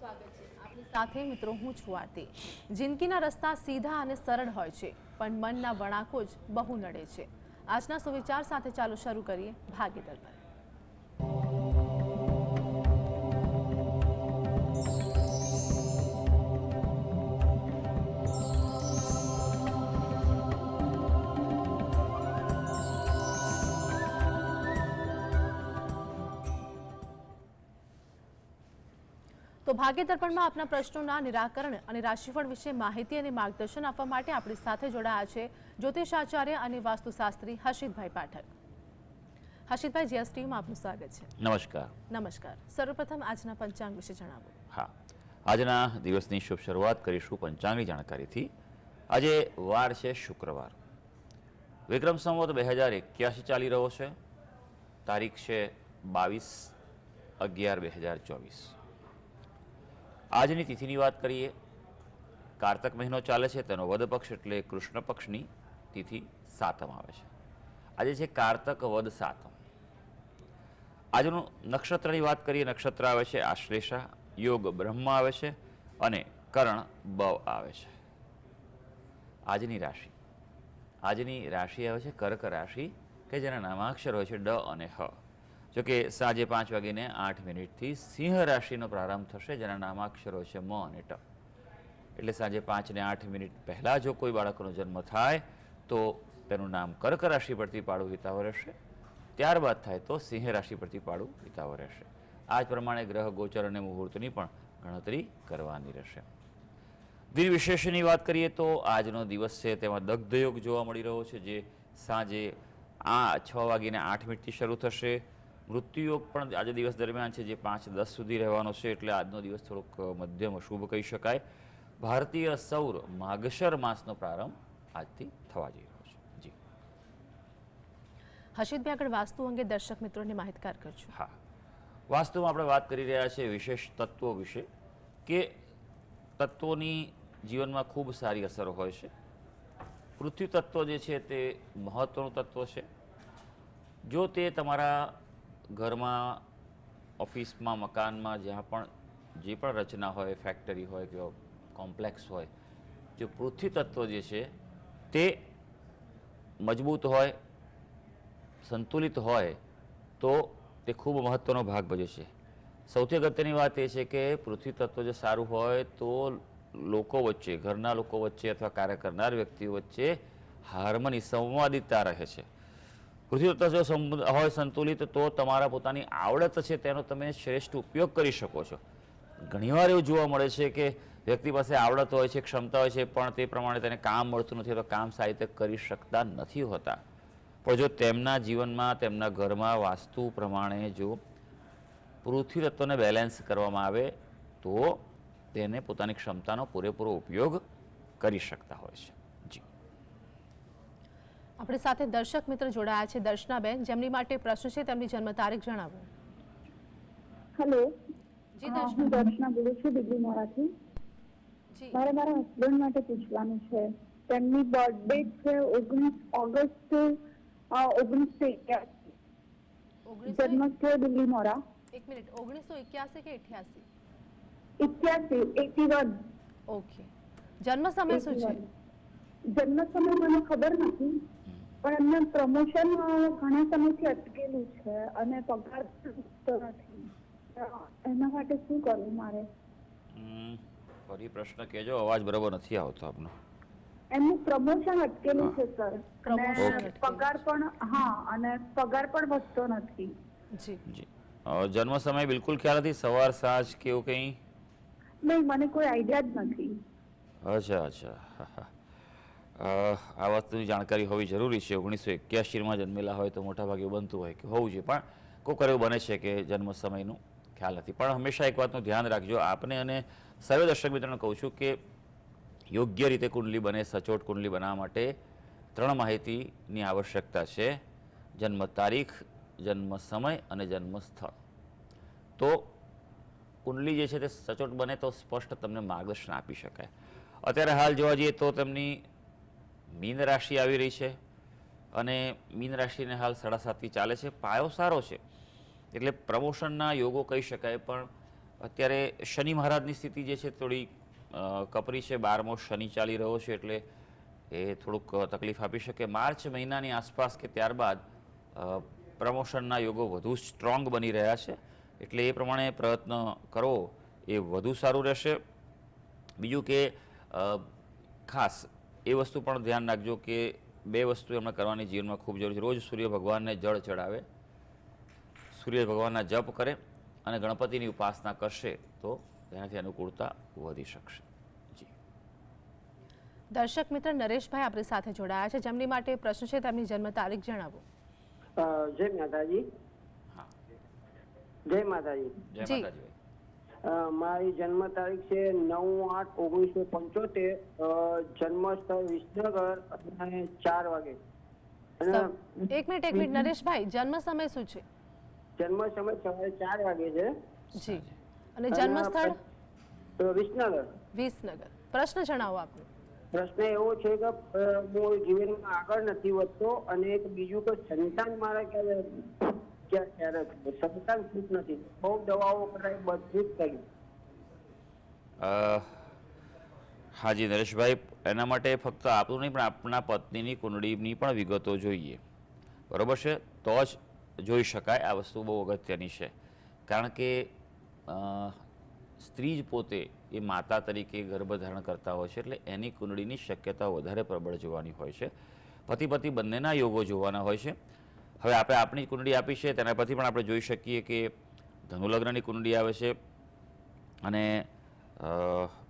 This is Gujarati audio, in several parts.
સાથે મિત્રો હું છું આરતી। જિંદગીના રસ્તા સીધા અને સરળ હોય છે, પણ મનના વળાંકો જ બહુ નડે છે। આજના સુવિચાર સાથે ચાલો શરૂ કરીએ ભાગ્ય દર્પણ। તો ભાગ્ય દર્પણમાં આપના પ્રશ્નોના નિરાકરણ અને રાશિફળ વિશે માહિતી અને માર્ગદર્શન આપવા માટે આપણી સાથે જોડાયા છે જ્યોતિષાચાર્ય અને વાસ્તુશાસ્ત્રી હર્ષિતભાઈ પાઠક। હર્ષિતભાઈ, જીએસટીમાં આપનું સ્વાગત છે। નમસ્કાર। નમસ્કાર। સર્વપ્રથમ આજના પંચાંગ વિશે જણાવો। હા, આજના દિવસની શુભ શરૂઆત કરીશું પંચાંગની જાણકારીથી। આજે વાર છે શુક્રવાર, વિક્રમ સંવત 2081 ચાલી રહ્યો છે। તારીખ છે 22/11/2024। આજની તિથિની વાત કરીએ, કારતક મહિનો ચાલે છે, તેનો વદ પક્ષ એટલે કૃષ્ણ પક્ષની તિથિ સાતમ આવે છે। આજે છે કારતક વદ સાતમ। આજનું નક્ષત્રની વાત કરીએ, નક્ષત્ર આવે છે આશ્લેષા, યોગ બ્રહ્મ આવે છે અને કરણ બવ આવે છે। આજની રાશિ આવે છે કર્ક રાશિ, કે જેના નામાક્ષર હોય છે ડ અને હ। જોકે સાંજે 5:08 સિંહ રાશિનો પ્રારંભ થશે, જેના નામાક્ષર હોય છે મ અને ટ। એટલે સાંજે 5:08 પહેલાં જો કોઈ બાળકનો જન્મ થાય તો તેનું નામ કર્ક રાશિ પરથી પાડવું હિતાવહ રહેશે। ત્યારબાદ થાય તો સિંહ રાશિ પરથી પાડવું હિતાવહ રહેશે। આ જ પ્રમાણે ગ્રહ ગોચર અને મુહૂર્તની પણ ગણતરી કરવાની રહેશે। દિન વિશેષની વાત કરીએ તો આજનો દિવસ છે તેમાં દગ્ધયોગ જોવા મળી રહ્યો છે, જે સાંજે 6:08 શરૂ થશે। મૃત્યુયોગ પણ આજે દિવસ દરમિયાન છે, જે 5:10 સુધી રહેવાનો છે, એટલે આજનો દિવસ થોડોક મધ્યમ શુભ કહી શકાય। ભારતીય સૌર માગશર માસનો પ્રારંભ આજથી થવા જઈ રહ્યો છે। જી હર્ષિતભાઈ, આગળ વાસ્તુ અંગે દર્શક મિત્રોને માહિતગાર કરજો। હા, વાસ્તુમાં આપણે વાત કરી રહ્યા છીએ વિશેષ તત્વો વિશે, કે તત્વોની જીવનમાં ખૂબ સારી અસરો હોય છે। પૃથ્વી તત્વ જે છે તે મહત્વનું તત્વ છે। જો તે તમારા ઘરમાં, ઓફિસમાં, મકાનમાં, જ્યાં પણ જે પણ રચના હોય, ફેક્ટરી હોય કે કોમ્પ્લેક્સ હોય, જો પૃથ્વી તત્વ જે છે તે મજબૂત હોય, સંતુલિત હોય તો તે ખૂબ મહત્ત્વનો ભાગ ભજવે છે। સૌથી અગત્યની વાત એ છે કે પૃથ્વી તત્વ જો સારું હોય તો લોકો વચ્ચે, ઘરના લોકો વચ્ચે અથવા કાર્ય કરનાર વ્યક્તિઓ વચ્ચે હાર્મની, સંવાદિતા રહે છે। પૃથ્વી તત્વ જો હોય સંતુલિત તો તમારા પોતાની આવડત છે તેનો તમે શ્રેષ્ઠ ઉપયોગ કરી શકો છો। ઘણીવાર એવું જોવા મળે છે કે વ્યક્તિ પાસે આવડત હોય છે, ક્ષમતા હોય છે, પણ તે પ્રમાણે તેને કામ મળતું નથી, તો કામ સારી રીતે કરી શકતા નથી હોતા। પણ જો તેમના જીવનમાં, તેમના ઘરમાં વાસ્તુ પ્રમાણે જો પૃથ્વી તત્વને બેલેન્સ કરવામાં આવે તો તેને પોતાની ક્ષમતાનો પૂરેપૂરો ઉપયોગ કરી શકતા હોય છે। જી આપણી સાથે દર્શક મિત્ર જોડાયા છે દર્શનાબેન, જેમની માટે પ્રશ્ન છે, તેમની જન્મ તારીખ જણાવો। હેલો, જી હું દર્શના બોલું છું દિલ્હીમાંથી। મારે મારા હસબન્ડ માટે પૂછવાનું છે। તેમની બર્થડે છે 19 ઓગસ્ટ 1981। જન્મ છે દિલ્હી મોરા। 1 મિનિટ, 1981 કે 81 81। ઓકે, જન્મ સમય શું છે? જન્મ સમય મને ખબર નથી, પણ એમને પ્રમોશન ઘણા સમયથી અટકેલું છે અને પગાર નથી। એના માટે શું કરવું મારે? ફરી પ્રશ્ન કહેજો, અવાજ બરાબર નથી આવતો આપનો। એમનું પ્રમોશન અટકેલું છે સર, અને પગાર પણ, હા, અને પગાર પણ વધતો નથી। જી જી જન્મ સમય બિલકુલ ખ્યાલ નથી, સવાર સાંજ કે એવું કંઈ? નહીં, મને કોઈ આઈડિયા જ નથી। અચ્છા અચ્છા, હા હા। આ વસ્તુની જાણકારી હોવી જરૂરી છે। 1981માં જન્મેલા હોય તો મોટાભાગે બનતું હોય કે હોવું જોઈએ, પણ કોઈક એવું બને છે કે જન્મ સમયનું ખ્યાલ નથી। પણ હંમેશા એક વાતનું ધ્યાન રાખજો, આપને અને સર્વે દર્શક મિત્રોને કહું છું કે યોગ્ય રીતે કુંડલી બને, સચોટ કુંડલી બનાવવા માટે 3 માહિતીની આવશ્યકતા છે: જન્મ તારીખ, જન્મ સમય અને જન્મ સ્થળ। તો કુંડલી જે છે તે સચોટ બને તો સ્પષ્ટ તમને માર્ગદર્શન આપી શકાય। અત્યારે હાલ જોવા જઈએ તો તેમની મીન રાશિ આવી રહી છે, અને મીન રાશિને હાલ 7.5 ચાલે છે। પાયો સારો છે, એટલે પ્રમોશનના યોગો કહી શકાય, પણ અત્યારે શનિ મહારાજની સ્થિતિ જે છે થોડી કપરી છે, 12મો શનિ ચાલી રહ્યો છે, એટલે એ થોડુંક તકલીફ આપી શકે. માર્ચ મહિનાની આસપાસ કે ત્યારબાદ પ્રમોશનના યોગો વધુ સ્ટ્રોંગ બની રહ્યા છે, એટલે એ પ્રમાણે પ્રયત્ન કરવો એ વધુ સારું રહેશે. બીજું કે ખાસ એ વસ્તુ પણ ધ્યાન રાખજો કે 2 વસ્તુ એમણે કરવાની જીવનમાં ખૂબ જરૂરી છે. રોજ સૂર્ય ભગવાનને જળ ચડાવે, સૂર્ય ભગવાનના જપ કરે અને ગણપતિની ઉપાસના કરશે તો તેનાથી અનુકૂળતા વધી શકશે. જી દર્શક મિત્ર નરેશભાઈ આપણી સાથે જોડાયા છે, જેમની માટે પ્રશ્ન છે, તેમની જન્મ તારીખ જણાવો. જય માતાજી. હા, જય માતાજી. જય જી. માતાજી. મારી જન્મ તારીખ છે 9/8/1975. જન્મ સ્થળ વિસનગર અને 4 વાગે. અને એક મિનિટ નરેશભાઈ, જન્મ સમય શું છે? જન્મ સમય સવારે 4 વાગે છે. જી. અને જન્મ સ્થળ વિસનગર. વિસનગર. પ્રશ્ન જણાવો આપનો. પ્રશ્ન એવો છે કે હું જીવનમાં આગળ નથી વધતો અને એક બીજું કે સંતાન મારા ક્યારે સંતાન ખૂબ નથી. બહુ દવાઓ કરાવી, બધું જ કર્યું. હાજી નરેશભાઈ, એના માટે ફક્ત આપણું નહીં પણ આપના પત્નીની કુંડળીની પણ વિગતો જોઈએ, બરોબર છે? તો જ જોઈ શકાય. આ વસ્તુ બહુ અગત્યની છે, કારણ કે સ્ત્રી જ પોતે એ માતા તરીકે ગર્ભધારણ કરતા હોય છે, એટલે એની કુંડળીની શક્યતા વધારે પ્રબળ જોવાની હોય છે. પતિ બંનેના યોગો જોવાના હોય છે. હવે આપણે આપણી કુંડળી આપી છે, તેના પરથી પણ આપણે જોઈ શકીએ કે ધનુ લગ્નની કુંડળી આવે છે અને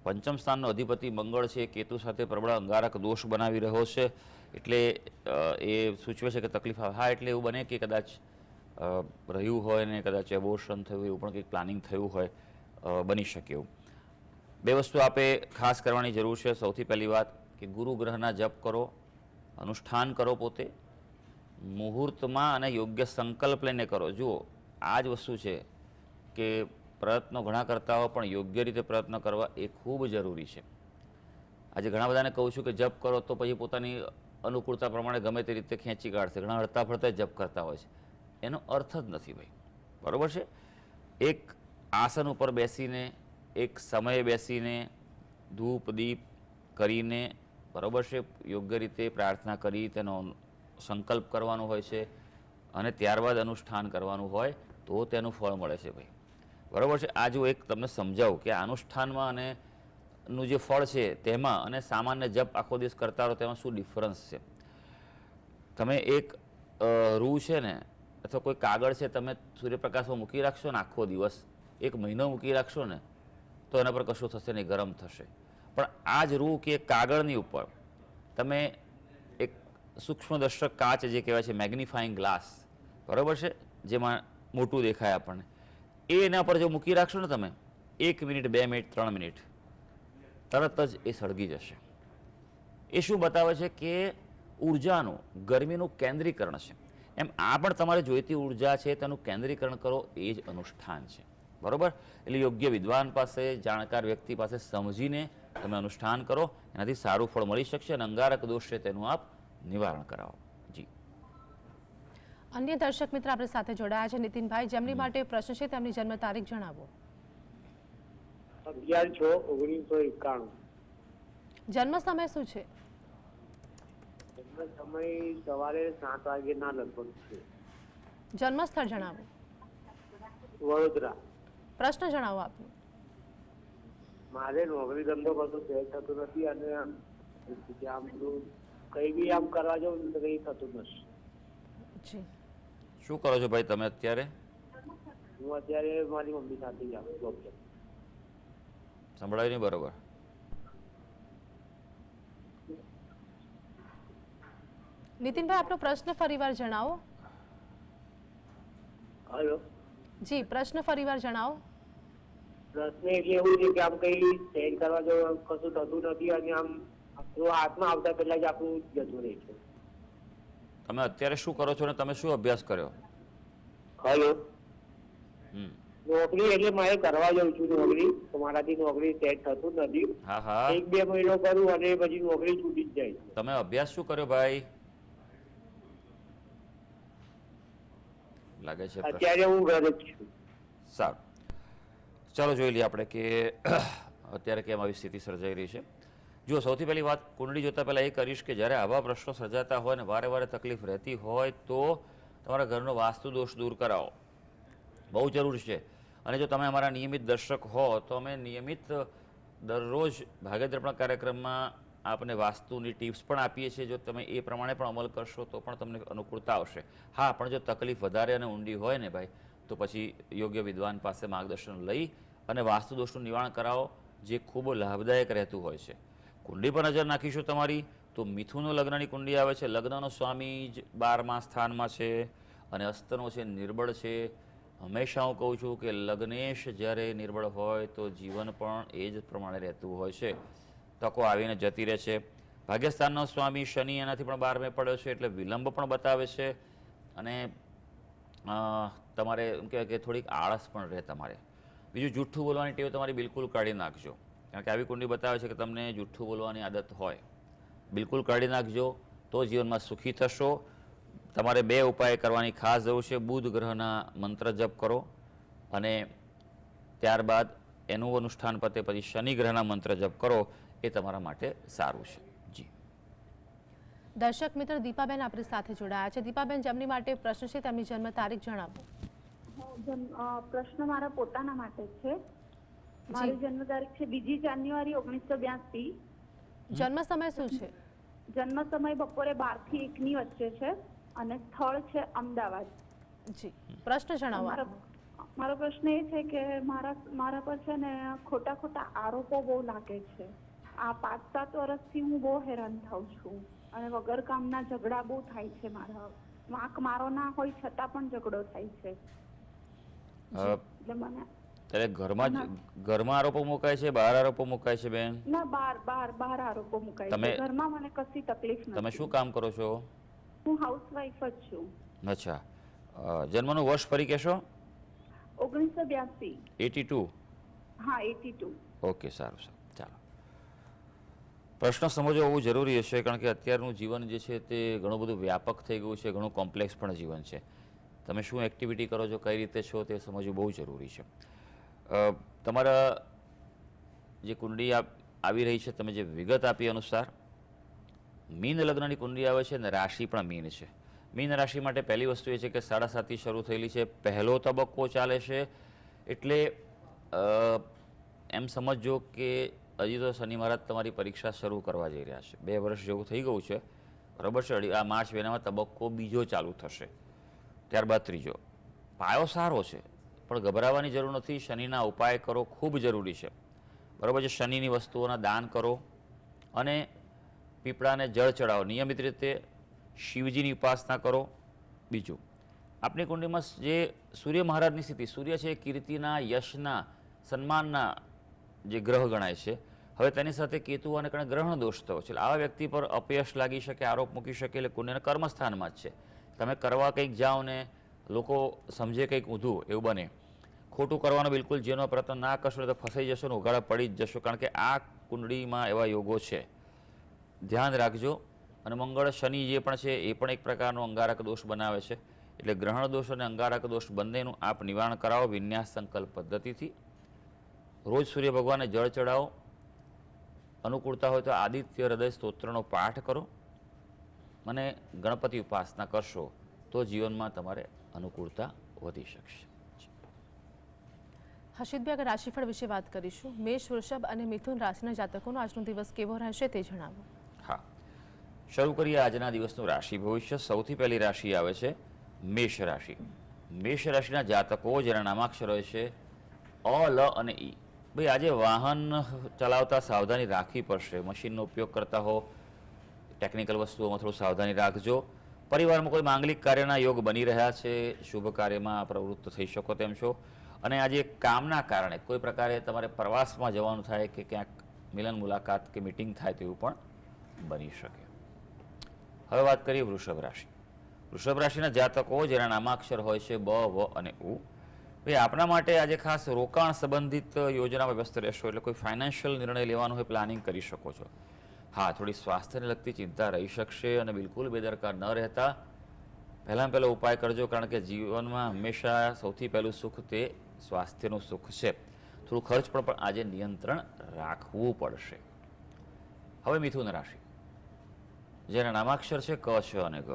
પંચમ સ્થાનનો અધિપતિ મંગળ છે, કેતુ સાથે પ્રબળ અંગારક દોષ બનાવી રહ્યો છે, એટલે એ સૂચવે છે કે તકલીફ આવે. હા, એટલે એવું બને કે કદાચ રહ્યું હોય ને કદાચ એબોર્શન થયું, એવું પણ કંઈક પ્લાનિંગ થયું હોય, બની શકે એવું. 2 વસ્તુ આપે ખાસ કરવાની જરૂર છે. સૌથી પહેલી વાત કે ગુરુ ગ્રહના જપ કરો, અનુષ્ઠાન કરો પોતે, મુહૂર્તમાં અને યોગ્ય સંકલ્પ લઈને કરો. જુઓ, આ જ વસ્તુ છે કે પ્રયત્નો ઘણા કરતા હો, પણ યોગ્ય રીતે પ્રયત્ન કરવા એ ખૂબ જરૂરી છે. આજે ઘણા બધાને કહું છું કે જપ કરો તો પછી પોતાની અનુકૂળતા પ્રમાણે ગમે તે રીતે ખેંચી કાઢશે. ઘણા હડતા ફરતા જપ કરતા હોય છે, એનો અર્થ જ નથી ભાઈ, બરાબર છે? એક આસન ઉપર બેસીને, એક સમયે બેસીને, ધૂપ દીપ કરીને, બરાબર છે, યોગ્ય રીતે પ્રાર્થના કરી તેનો સંકલ્પ કરવાનો હોય છે અને ત્યારબાદ અનુષ્ઠાન કરવાનું હોય તો તેનું ફળ મળે છે ભાઈ, બરાબર છે? આ જો એક તમને સમજાવું કે અનુષ્ઠાનમાં અને નું જે ફળ છે તેમાં અને સામાન્ય જપ આખો દિવસ કરતા રહો તેમાં શું ડિફરન્સ છે. તમે એક રૂ છે ને અથવા કોઈ કાગળ છે, તમે સૂર્યપ્રકાશમાં મૂકી રાખશો ને આખો દિવસ, 1 મહિનો મૂકી રાખશો ને તો એના પર કશું થશે નહીં, ગરમ થશે. પણ આ જ રૂ કે કાગળની ઉપર તમે એક સૂક્ષ્મદર્શક કાચ જે કહેવાય છે, મેગ્નિફાઈંગ ગ્લાસ, બરાબર છે, જેમાં મોટું દેખાય આપણને, એના પર જો મૂકી રાખશો ને તમે 1 મિનિટ, 2 મિનિટ, 3 મિનિટ, તરત જ એ સળગી જશે. એ શું બતાવે છે કે ઉર્જાનું, ગરમીનું કેન્દ્રીકરણ છે. એમ આ પણ તમારે જોઈતી ઉર્જા છે તેનું કેન્દ્રીકરણ કરો, એ જ અનુષ્ઠાન છે, બરાબર? એટલે યોગ્ય વિદ્વાન પાસે, જાણકાર વ્યક્તિ પાસે સમજીને તમે અનુષ્ઠાન કરો, એનાથી સારું ફળ મળી શકશે અને અંગારક દોષ છે તેનું આપ નિવારણ કરાવો. જી. અન્ય દર્શક મિત્ર આપણી સાથે જોડાયા છે, નીતિનભાઈ, જેમની માટે પ્રશ્ન છે, તેમની જન્મ તારીખ જણાવો. 11/6/1991. જન્મ સમય શું છે? જન્મ સમય સવારે 7 વાગ્યાના લગભગ છે. જન્મ સ્થળ જણાવો. વડોદરા. પ્રશ્ન જણાવો આપનો. મારે નોકરી ધંધો કશું સેટ થતો નથી અને આમ કઈ બી આમ કરવા જાઉં તો કઈ થતું નથી. જી. શું કરો છો ભાઈ તમે અત્યારે? હું અત્યારે મારી મમ્મી સાથે જાઉં જોબ પર. સંભળાય નહીં બરોબર. નીતિનભાઈ, આપનો પ્રશ્ન ફરીવાર જણાવો. હલો. જી, પ્રશ્ન ફરીવાર જણાવો. પ્રશ્ન એટલે એવું છે કે આમ કઈ સેટ કરવા જાઉં કશું થતું નથી અને આમ આપણું હાથમાં આવતા પહેલા જ આપણું જતું રહે છે. તમે અત્યારે શું કરો છો અને તમે શું અભ્યાસ કર્યો? હલો. નોકરી એટલે મારે કરવા જાઉં છું નોકરી, તો મારાથી નોકરી સેટ થતું નથી. હા હા. 1-2 મહિનો કરું અને પછી નોકરી છૂટી જ જાય. તમે અભ્યાસ શું કર્યો ભાઈ? લાગે છે અત્યારે હું ઘરે જ છું. સારું, ચાલો જોઈ લઈએ આપણે કે અત્યારે કેમ આવી સ્થિતિ સર્જાઈ રહી છે. જો સૌથી પહેલી વાત કુંડળી જોતા પહેલાં એ કરીશ કે જ્યારે આવા પ્રશ્નો સર્જાતા હોય ને વારે વારે તકલીફ રહેતી હોય તો તમારા ઘરનો વાસ્તુ દોષ દૂર કરાવો, બહુ જરૂરી છે. અને જો તમે અમારા નિયમિત દર્શક હો તો અમે નિયમિત દરરોજ ભાગ્ય દર્પણ કાર્યક્રમમાં આપને વાસ્તુની ટિપ્સ પણ આપીએ છીએ. જો તમે એ પ્રમાણે પણ અમલ કરશો તો પણ તમને અનુકૂળતા આવશે. હા, પણ જો તકલીફ વધારે અને ઊંડી હોય ને ભાઈ, તો પછી યોગ્ય વિદ્વાન પાસે માર્ગદર્શન લઈ અને વાસ્તુ દોષનું નિવારણ કરાવો, જે ખૂબ લાભદાયક રહેતું હોય છે. કુંડળી પર નજર નાખીશું તમારી તો મિથુનનો લગ્નની કુંડળી આવે છે. લગ્નનો સ્વામી જ 12મા સ્થાનમાં છે અને અસ્તનો છે નિર્બળ છે. હંમેશા હું કહું છું કે લગ્નેશ જ્યારે નિર્બળ હોય તો જીવન પણ એ જ પ્રમાણે રહેતું હોય છે, તકો આવીને જતી રહે છે. ભાગ્યસ્થાનનો સ્વામી શનિ એનાથી પણ 12મે પડ્યો છે એટલે વિલંબ પણ બતાવે છે અને તમારે એમ કહેવાય કે થોડીક આળસ પણ રહે તમારે. બીજું, જૂઠ્ઠું બોલવાની ટેવ તમારી બિલકુલ કાઢી નાખજો, કારણ કે આવી કુંડળી બતાવે છે કે તમને જૂઠ્ઠું બોલવાની આદત હોય. બિલકુલ કાઢી નાખજો તો જીવનમાં સુખી થશો. તમારે 2 ઉપાય કરવાની ખાસ જરૂર છે. બુધ ગ્રહના મંત્ર જપ કરો અને ત્યારબાદ એનું અનુષ્ઠાન પતે પછી શનિ ગ્રહના મંત્ર જપ કરો, એ તમારા માટે સારું છે. જી દર્શક મિત્ર દીપાબેન આપણી સાથે જોડાયા છે. દીપાબેન, જેમની માટે પ્રશ્ન છે તેમની જન્મ તારીખ જણાવો. પ્રશ્ન મારા પોતાના માટે છે. મારી જન્મ તારીખ છે 2 જાન્યુઆરી 1982. જન્મ સમય શું છે? જન્મ સમય બપોરે 12 થી 1 ની વચ્ચે છે અને સ્થળ છે અમદાવાદ. જી, પ્રશ્ન જણાવો. મારો પ્રશ્ન એ છે કે મારા પર છે ને ખોટા આરોપો બહુ લાગે છે. આ 5-7 વર્ષથી હું બહુ હેરાન થાઉં છું અને વગર કામના ઝઘડા બહુ થાય છે. વાંક મારો ના હોય છતાં પણ ઝઘડો થાય છે. એટલે મને ત્યારે ઘરમાં આરોપો મુકાય છે, બહાર આરોપો મુકાય છે બેન? ના, બહાર આરોપો મુકાય છે. ઘરમાં મને કશી તકલીફ નથી. તમે શું કામ કરો છો? હું હાઉસવાઈફ જ છું. અચ્છા, જન્મનું વર્ષ ફરી કહેશો? 1982. 82? હા, 82. ઓકે, સારું. ચાલો, પ્રશ્ન સમજવો બહુ જરૂરી હશે, કારણ કે અત્યારનું જીવન જે છે તે ઘણું બધું વ્યાપક થઈ ગયું છે, ઘણું કોમ્પ્લેક્સ પણ જીવન છે. તમે શું એક્ટિવિટી કરો છો, કઈ રીતે છો, તે સમજવું બહુ જરૂરી છે. તમારા જે કુંડળી આવી રહી છે, તમે જે વિગત આપી અનુસાર મીન લગ્નની કુંડળી આવે છે અને રાશિ પણ મીન છે. મીન રાશિ માટે પહેલી વસ્તુ એ છે કે 7.5થી શરૂ થયેલી છે, પહેલો તબક્કો ચાલે છે. એટલે એમ સમજો કે હજી તો શનિ મહારાજ તમારી પરીક્ષા શરૂ કરવા જઈ રહ્યા છે. 2 વર્ષ જેવું થઈ ગયું છે, બરાબર છે. આ માર્ચ મહિનામાં તબક્કો બીજો ચાલુ થશે, ત્યારબાદ ત્રીજો. પાયો સારો છે પણ ગભરાવાની જરૂર નથી. શનિના ઉપાય કરો, ખૂબ જરૂરી છે, બરાબર છે. શનિની વસ્તુઓના દાન કરો અને પીપળાને જળ ચડાવો. નિયમિત રીતે શિવજીની ઉપાસના કરો. બીજું, આપણી કુંડળીમાં જે સૂર્ય મહારાજની સ્થિતિ, સૂર્ય છે કીર્તિના, યશના, સન્માનના જે ગ્રહ ગણાય છે. હવે તેની સાથે કેતુ અને કારણે ગ્રહણ દોષ થયો છે. આવા વ્યક્તિ પર અપયશ લાગી શકે, આરોપ મૂકી શકે. એટલે કુંડળીના કર્મસ્થાનમાં જ છે. તમે કરવા કંઈક જાઓ ને લોકો સમજે કંઈક ઊંધું, એવું બને. ખોટું કરવાનો બિલકુલ જેનો પ્રયત્ન ના કરશો તો ફસાઈ જશો ને ઉઘાડા પડી જ જશો, કારણ કે આ કુંડળીમાં એવા યોગો છે. ધ્યાન રાખજો. અને મંગળ શનિ જે પણ છે એ પણ એક પ્રકારનો અંગારક દોષ બનાવે છે. એટલે ગ્રહણ દોષ અને અંગારક દોષ બંનેનું આપ નિવારણ કરાવો વિન્યાસ સંકલ્પ પદ્ધતિથી. રોજ સૂર્ય ભગવાનને જળ ચડાવો. અનુકૂળતા હોય તો આદિત્ય હૃદય સ્તોત્રનો પાઠ કરો અને ગણપતિ ઉપાસના કરશો તો જીવનમાં તમારે અનુકૂળતા વધી શકશે. હર્ષિતભાઈ, આગળ રાશિફળ વિશે વાત કરીશું. મેષ, વૃષભ અને મિથુન રાશિના જાતકોનો આજનો દિવસ કેવો રહેશે તે જણાવો. હા, શરૂ કરીએ આજના દિવસનું રાશિ ભવિષ્ય. સૌથી પહેલી રાશિ આવે છે મેષ રાશિ. મેષ રાશિના જાતકો જેના નામાક્ષર હોય છે અ, લ અને ઈ. ભાઈ, આજે વાહન ચલાવતા સાવધાની રાખવી પડશે. મશીનનો ઉપયોગ કરતા હો, ટેકનિકલ વસ્તુઓમાં થોડું સાવધાની રાખજો. પરિવારમાં કોઈ માંગલિક કાર્યના યોગ બની રહ્યા છે, શુભ કાર્યમાં પ્રવૃત્ત થઈ શકો તેમ છો. અને આજે કામના કારણે કોઈ પ્રકારે તમારે પ્રવાસમાં જવાનું થાય કે ક્યાંક મિલન મુલાકાત કે મિટિંગ થાય તેવું પણ બની શકે. હવે વાત કરીએ વૃષભ રાશિ. વૃષભ રાશિના જાતકો જેના નામાક્ષર હોય છે બ, વ અને ઉ. ભાઈ, આપણા માટે આજે ખાસ રોકાણ સંબંધિત યોજનામાં વ્યસ્ત રહેશો. એટલે કોઈ ફાઇનાન્શિયલ નિર્ણય લેવાનો હોય, પ્લાનિંગ કરી શકો છો. હા, થોડી સ્વાસ્થ્યને લગતી ચિંતા રહી શકશે અને બિલકુલ બેદરકાર ન રહેતા. પહેલો ઉપાય કરજો, કારણ કે જીવનમાં હંમેશા સૌથી પહેલું સુખ તે સ્વાસ્થ્યનું સુખ છે. થોડું ખર્ચ પર પણ આજે નિયંત્રણ રાખવું પડશે. હવે મિથુન રાશિ, જેના નામાક્ષર છે ક, છ અને ગ.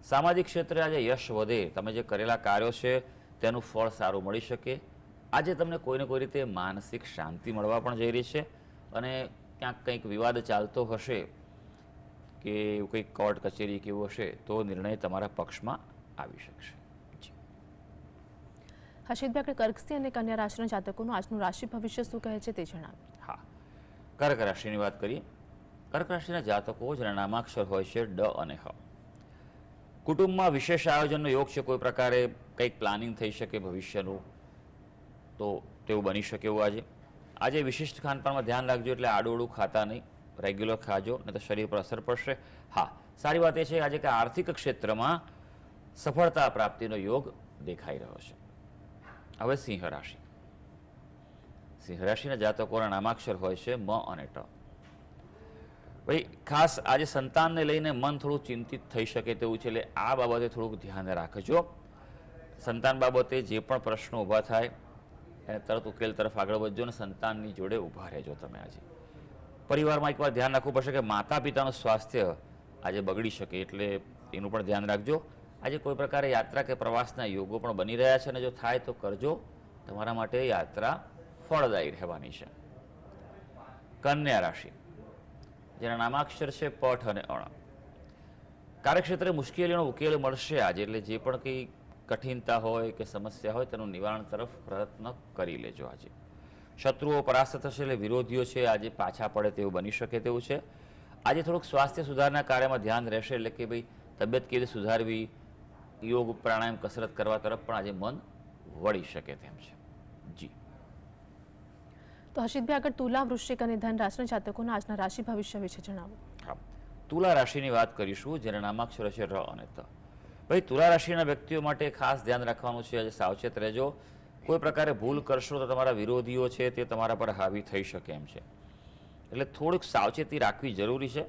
સામાજિક ક્ષેત્રે આજે યશ વધે. તમે જે કરેલા કાર્યો છે તેનું ફળ સારું મળી શકે. આજે તમને કોઈને કોઈ રીતે માનસિક શાંતિ મળવા પણ જઈ રહી છે, અને ક્યાંક કંઈક વિવાદ ચાલતો હશે કે એવું કંઈક કોર્ટ કચેરી કે એવું હશે તો નિર્ણય તમારા પક્ષમાં આવી શકશે. હર્ષિતભાઈ, આપણે કર્કસિંહ અને કન્યા રાશિના જાતકોનું આજનું રાશિ ભવિષ્ય શું કહે છે તે જણાવો. હા, કર્ક રાશિની વાત કરીએ. કર્ક રાશિના જાતકો જેના નામાક્ષર હોય છે ડ અને હ. કુટુંબમાં વિશેષ આયોજનનો યોગ છે. કોઈ પ્રકારે કંઈક પ્લાનિંગ થઈ શકે ભવિષ્યનું, તો તેવું બની શકે એવું આજે વિશિષ્ટ ખાનપાનમાં ધ્યાન રાખજો. એટલે આડું ખાતા નહીં, રેગ્યુલર ખાજો, નહીં તો શરીર પર અસર પડશે. હા, સારી વાત એ છે આજે કે આર્થિક ક્ષેત્રમાં સફળતા પ્રાપ્તિનો યોગ દેખાઈ રહ્યો છે. હવે સિંહ રાશિ. સિંહ રાશિના જાતકોના નામાક્ષર હોય છે મ અને ટ. ભાઈ, ખાસ આજે સંતાનને લઈને મન થોડું ચિંતિત થઈ શકે તેવું છે, એટલે આ બાબતે થોડુંક ધ્યાન રાખજો. સંતાન બાબતે જે પણ પ્રશ્નો ઊભા થાય એને તરત ઉકેલ તરફ આગળ વધજો અને સંતાનની જોડે ઊભા રહેજો. તમે આજે પરિવારમાં એકવાર ધ્યાન રાખવું પડશે કે માતા પિતાનું સ્વાસ્થ્ય આજે બગડી શકે, એટલે એનું પણ ધ્યાન રાખજો. આજે કોઈ પ્રકારે યાત્રા કે પ્રવાસના યોગો પણ બની રહ્યા છે, અને જો થાય તો કરજો. તમારા માટે યાત્રા ફળદાયી રહેવાની છે. કન્યા રાશિ, જેના નામાક્ષર છે પઠ અને અણ. કાર્યક્ષેત્રે મુશ્કેલીઓનો ઉકેલ મળશે આજે, એટલે જે પણ કંઈ કઠિનતા હોય કે સમસ્યા હોય તેનું નિવારણ તરફ પ્રયત્ન કરી લેજો. આજે શત્રુઓ પરાસ્ત થશે, એટલે વિરોધીઓ છે આજે પાછા પડે તેવું બની શકે તેવું છે. આજે થોડુંક સ્વાસ્થ્ય સુધારના કાર્યમાં ધ્યાન રહેશે, એટલે કે ભાઈ તબિયત કેવી સુધારવી, યોગ પ્રાણાયામ કસરત કરવા તરફ પણ આજે મન વળી શકે તેમ છે. જી, તો હર્ષિતભાઈ, આગળ તુલા, વૃશ્ચિક અને ધન રાશિના જાતકોના આજના રાશિ ભવિષ્ય વિશે જણાવો. હા, તુલા રાશિની વાત કરીશું, જેના નામાક્ષર છે ર અને ત. ભાઈ, તુલા રાશિના વ્યક્તિઓ માટે ખાસ ધ્યાન રાખવાનું છે. આજે સાવચેત રહેજો. કોઈ પ્રકારે ભૂલ કરશો તો તમારા વિરોધીઓ છે તે તમારા પર હાવી થઈ શકે એમ છે, એટલે થોડીક સાવચેતી રાખવી જરૂરી છે.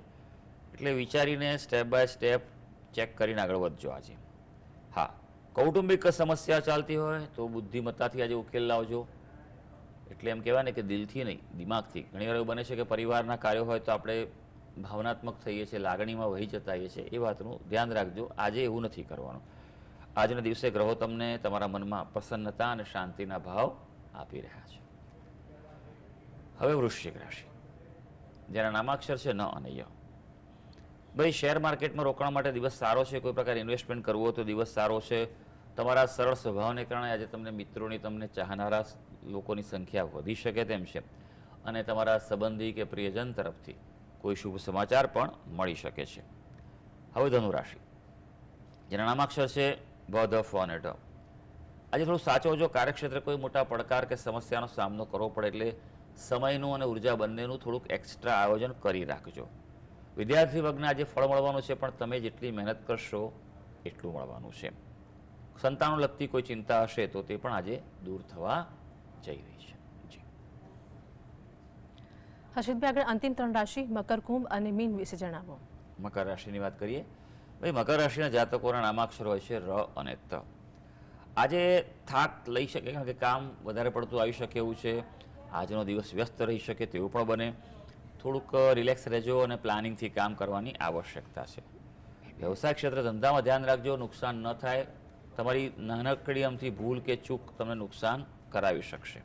એટલે વિચારીને સ્ટેપ બાય સ્ટેપ ચેક કરીને આગળ વધજો આજે. હા, કૌટુંબિક સમસ્યા ચાલતી હોય તો બુદ્ધિમત્તાથી આજે ઉકેલ લાવજો. એટલે એમ કહેવાય ને કે દિલથી નહીં, દિમાગથી. ઘણીવાર એવું બને છે કે પરિવારના કાર્યો હોય તો આપણે ભાવનાત્મક થઈએ છીએ, લાગણીમાં વહી જતા હોઈએ છીએ. એ વાતનું ધ્યાન રાખજો. આજે એવું નથી કરવાનું. આજના દિવસે ગ્રહો તમને તમારા મનમાં પ્રસન્નતા અને શાંતિના ભાવ આપી રહ્યા છે. હવે વૃશ્ચિક રાશિ, જેના નામાક્ષર છે ન અને ય. ભાઈ, શેર માર્કેટમાં રોકાણ માટે દિવસ સારો છે. કોઈ પ્રકારે ઇન્વેસ્ટમેન્ટ કરવું હોય તો દિવસ સારો છે. તમારા સરળ સ્વભાવને કારણે આજે તમને મિત્રોની, તમને ચાહનારા લોકોની સંખ્યા વધી શકે તેમ છે, અને તમારા સંબંધી કે પ્રિયજન તરફથી કોઈ શુભ સમાચાર પણ મળી શકે છે. હવે ધનુ રાશિ, જેના નામાક્ષર છે ભ, ધ, ફ અને ઢ. આજે થોડું સાચવજો. કાર્યક્ષેત્રે કોઈ મોટા પડકાર કે સમસ્યાનો સામનો કરવો પડે, એટલે સમયનું અને ઉર્જા બંનેનું થોડુંક એક્સ્ટ્રા આયોજન કરી રાખજો. વિદ્યાર્થી વર્ગને આજે ફળ મળવાનું છે, પણ તમે જેટલી મહેનત કરશો એટલું મળવાનું છે. સંતાનો લગતી કોઈ ચિંતા હશે તો તે પણ આજે દૂર થવા જઈ રહી છે. જી, હર્ષિતભાઈ, આગળ અંતિમ 3 રાશિ મકર, કુંભ અને મીન વિશે જણાવો. મકર રાશિની વાત કરીએ. ભાઈ, મકર રાશિના જાતકોના નામાક્ષર હોય છે ર અને ત. આજે થાક લઈ શકે, કારણ કે કામ વધારે પડતું આવી શકે એવું છે. આજનો દિવસ વ્યસ્ત રહી શકે તેવું પણ બને. થોડુંક રિલેક્સ રહેજો અને પ્લાનિંગથી કામ કરવાની આવશ્યકતા છે. વ્યવસાય ક્ષેત્રે ધંધામાં ધ્યાન રાખજો, નુકસાન ન થાય. તમારી નાનકડી અમથી ભૂલ કે ચૂક તમને નુકસાન કરાવી શકશે.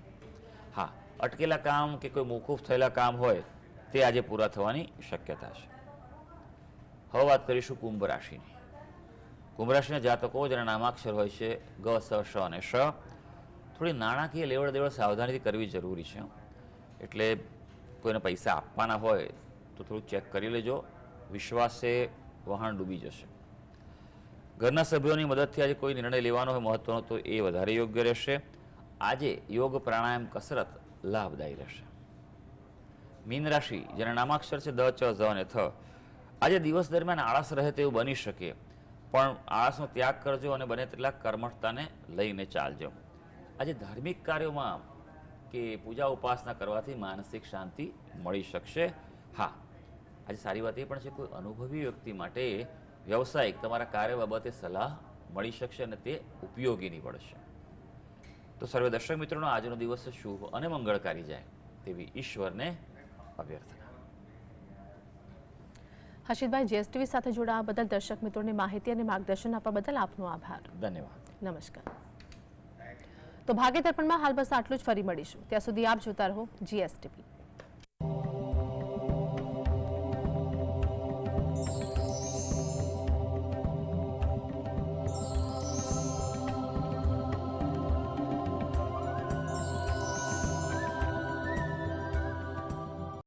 હા, અટકેલા કામ કે કોઈ મોકૂફ થયેલા કામ હોય તે આજે પૂરા થવાની શક્યતા છે. હવે વાત કરીશું કુંભ રાશિની. કુંભ રાશિના જાતકો જેના નામાક્ષર હોય છે ગ, સ, શ અને શ. થોડી નાણાકીય લેવડ દેવડ સાવધાનીથી કરવી જરૂરી છે. એટલે કોઈને પૈસા આપવાના હોય તો થોડુંક ચેક કરી લેજો. વિશ્વાસે વહાણ ડૂબી જશે. ઘરના સભ્યોની મદદથી આજે કોઈ નિર્ણય લેવાનો હોય મહત્વનો તો એ વધારે યોગ્ય રહેશે. આજે યોગ પ્રાણાયામ કસરત લાભદાયી રહેશે. મીન રાશિ, જેના નામાક્ષર છે દ, ચ, ઝ અને થ. આજે દિવસ દરમિયાન આળસ રહે તેવું બની શકે, પણ આળસનો ત્યાગ કરજો અને બને તેટલા કર્મઠતાને લઈને ચાલજો. આજે ધાર્મિક કાર્યોમાં કે પૂજા ઉપાસના કરવાથી માનસિક શાંતિ મળી શકશે. હા, આજે સારી વાત એ પણ છે કોઈ અનુભવી વ્યક્તિ માટે વ્યવસાયિક તમારા કાર્ય બાબતે સલાહ મળી શકશે અને તે ઉપયોગી નીવડશે. તો સર્વે દર્શક મિત્રોનો આજનો દિવસ શુભ અને મંગળકારી જાય તેવી ઈશ્વરને અભ્યર્થના. હર્ષિતભાઈ, જીએસટીવી સાથે જોડાવા બદલ દર્શક મિત્રોને માહિતી અને માર્ગદર્શન આપવા બદલ આપનો આભાર. ધન્યવાદ. નમસ્કાર. તો ભાગ્ય દર્પણમાં હાલ બસ આટલું જ. ફરી મળીશું. ત્યાં સુધી આપ જોતા રહો જીએસટીવી.